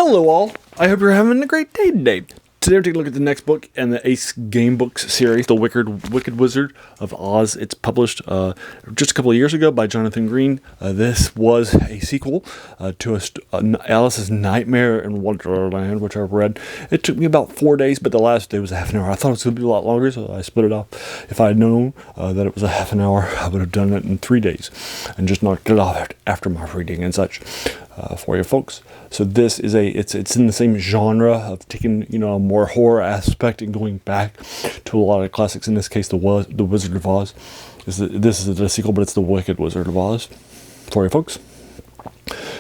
Hello all, I hope you're having a great day today. Today we're taking a look at the next book in the ACE Gamebooks series, The Wicked Wizard of Oz. It's published just a couple of years ago by Jonathan Green. This was a sequel to Alice's Nightmare in Wonderland, which I read. It took me about 4 days, but the last day was a half an hour. I thought it was going to be a lot longer, so I split it off. If I had known that it was a half an hour, I would have done it in 3 days and just knocked it off after my reading and such. For you folks. So this is it's in the same genre of taking, a more horror aspect and going back to a lot of classics. In this case, the Wizard of Oz. This is a sequel, but it's the Wicked Wizard of Oz for you folks.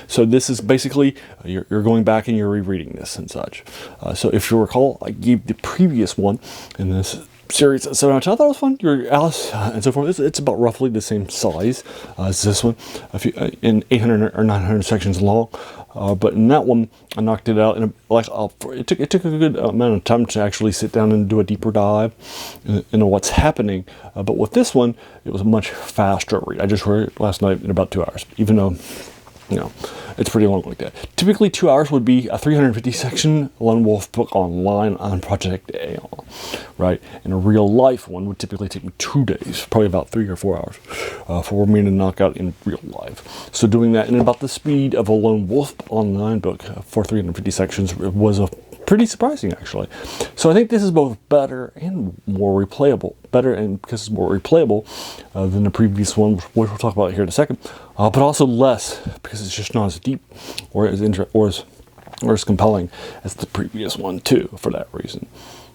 So this is basically, you're going back and you're rereading this and such. So if you recall, I gave the previous one in this series, so I thought it was fun. Your Alice and so forth. It's about roughly the same size as this one, in 800 or 900 sections long. But in that one, I knocked it out, and it took a good amount of time to actually sit down and do a deeper dive into what's happening. But with this one, it was a much faster read. I just read it last night in about 2 hours, even though, it's pretty long like that. Typically 2 hours would be a 350 section Lone Wolf book online on Project A, right? And a real life one would typically take me 2 days, probably about 3 or 4 hours for me to knock out in real life. So doing that in about the speed of a Lone Wolf online book for 350 sections was pretty surprising, actually. So I think this is both better and more replayable. Better and because it's more replayable than the previous one, which we'll talk about here in a second. But also less because it's just not as deep or as compelling as the previous one too, for that reason.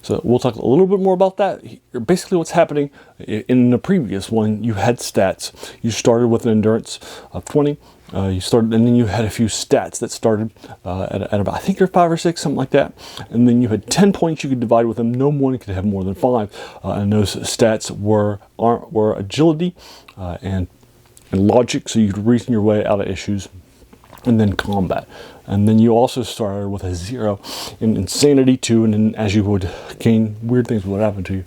So we'll talk a little bit more about that. Basically what's happening in the previous one, you had stats. You started with an endurance of 20. You started, and then you had a few stats that started at about, I think you're 5 or 6, something like that. And then you had 10 points you could divide with them. No one could have more than 5. And those stats were agility and logic, so you could reason your way out of issues, and then combat. And then you also started with a 0 in insanity too, and then as you would gain, weird things would happen to you.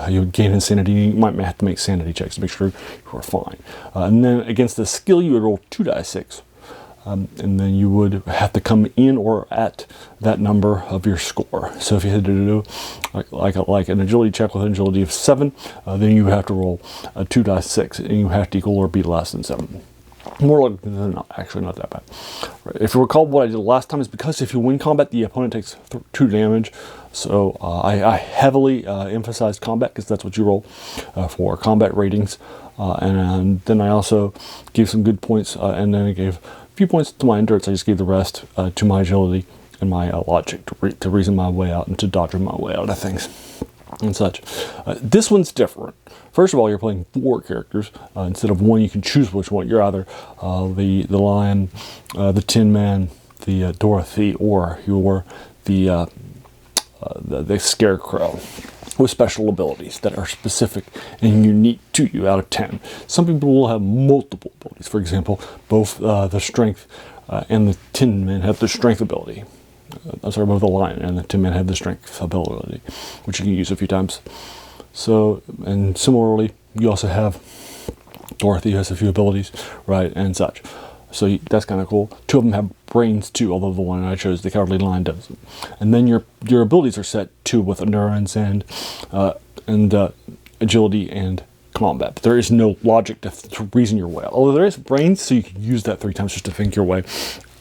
You would gain insanity. You might have to make sanity checks to make sure you are fine. And then against the skill, you would roll 2d6. And then you would have to come in or at that number of your score. So if you had to do like an agility check with an agility of 7, then you would have to roll a 2d6, and you have to equal or be less than 7. More likely than not, actually not that bad. Right. If you recall, what I did last time is because if you win combat, the opponent takes 2 damage. So I heavily emphasized combat because that's what you roll for combat ratings. And then I also gave some good points, and then I gave a few points to my endurance. I just gave the rest to my agility and my logic to reason my way out and to dodge my way out of things and such. This one's different. First of all, you're playing 4 characters instead of 1. You can choose which one. You're either the lion, the Tin Man, the Dorothy, or you're the Scarecrow, with special abilities that are specific and unique to you out of 10. Some people will have multiple abilities. For example, both the Strength and the Tin Man have the Strength ability. Both the Lion and the Tin Man have the Strength ability, which you can use a few times. So, and similarly, you also have Dorothy, who has a few abilities, right, and such. So that's kind of cool. 2 of them have brains too, although the one I chose, the Cowardly Lion, doesn't. And then your abilities are set too with endurance and agility and combat. But there is no logic to reason your way out. Although there is brains, so you can use that 3 times just to think your way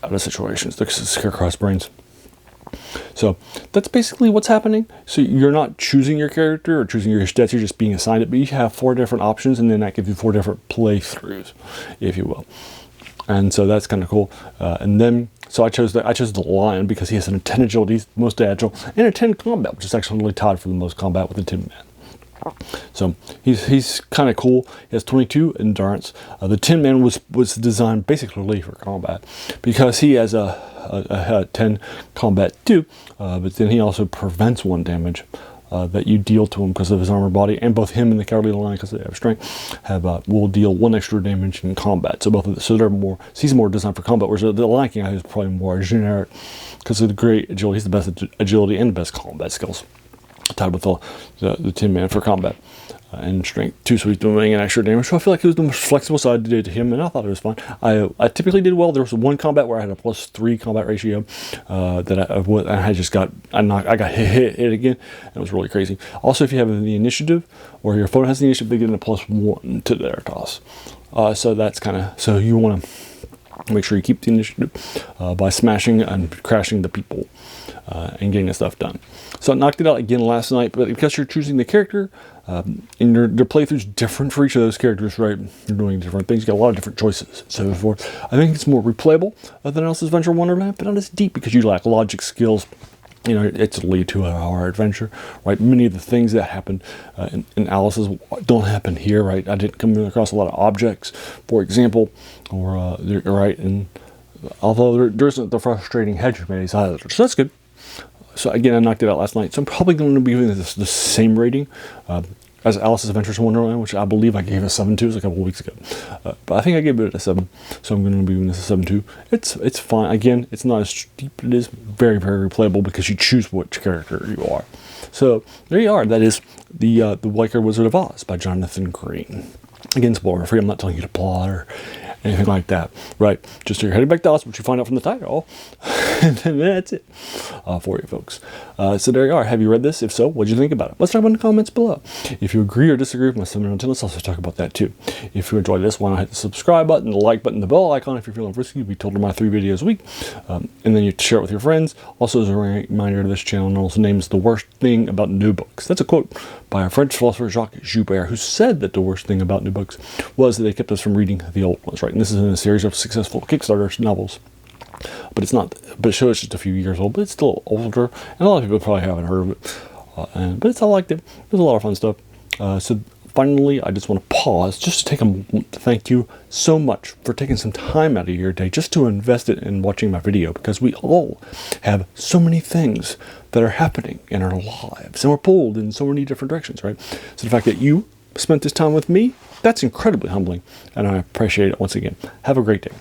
out of situations. There's Scarecrow's brains. So that's basically what's happening. So you're not choosing your character or choosing your stats, you're just being assigned it, but you have 4 different options, and then that gives you 4 different playthroughs, if you will. And so that's kind of cool. And then, so I chose the Lion because he has an 10 agility, most agile, and a 10 combat, which is actually really tied for the most combat with the Tin Man. So he's kind of cool. He has 22 endurance. The Tin Man was designed basically for combat because he has a 10 combat too, but then he also prevents 1 damage that you deal to him because of his armored body, and both him and the Cowardly Lion, because they have strength, will deal 1 extra damage in combat. So both of so he's more designed for combat, whereas the Lion King is probably more generic because of the great agility. He's the best agility and the best combat skills, tied with the Tin Man for combat. and strength too, so he's doing an extra damage. So I feel like it was the most flexible, so I did it to him, and I thought it was fine. I typically did well. There was one combat where I had a +3 combat ratio that I just got hit again, and it was really crazy. Also, if you have the initiative, or your opponent has the initiative, they get a +1 to their toss. So that's kind of, so you want to make sure you keep the initiative by smashing and crashing the people and getting the stuff done. So I knocked it out again last night, but because you're choosing the character, and your playthrough's different for each of those characters, right? You're doing different things. You got a lot of different choices. So forth. I think it's more replayable than Alice's Adventure Wonderland, but not as deep because you lack logic skills. You know, it's a lead to our adventure, right? Many of the things that happen in Alice's don't happen here, right? I didn't come across a lot of objects, for example, or right. And although there isn't the frustrating hedge maze either, so that's good. So again, I knocked it out last night, so I'm probably going to be giving this the same rating as Alice's Adventures in Wonderland, which I believe I gave a 7.2 a couple of weeks ago. But I think I gave it a 7, so I'm going to be giving this a 7.2. It's fine. Again, it's not as steep, but it is very, very replayable because you choose which character you are. So there you are. That is the Wicked Wizard of Oz by Jonathan Green. Again, spoiler free. I'm not telling you to plot or anything like that, right? Just you're heading back to Oz, which you find out from the title, and then that's it for you folks. So there you are. Have you read this? If so, what did you think about it? Let's talk about it in the comments below. If you agree or disagree with my 7 out of 10, let's also talk about that too. If you enjoyed this, why not hit the subscribe button, the like button, the bell icon if you're feeling frisky. You'll be told of my 3 videos a week, and then you share it with your friends. Also, as a reminder, this channel also names the worst thing about new books. That's a quote by a French philosopher, Jacques Joubert, who said that the worst thing about new books was that they kept us from reading the old ones, right? And this is in a series of successful Kickstarter novels. But it's not, but it shows just a few years old, but it's still older, and a lot of people probably haven't heard of it. But I liked it. There's a lot of fun stuff. So finally, I just want to pause just to take a moment to thank you so much for taking some time out of your day just to invest it in watching my video, because we all have so many things that are happening in our lives, and we're pulled in so many different directions, right? So the fact that you spent this time with me, that's incredibly humbling, and I appreciate it once again. Have a great day.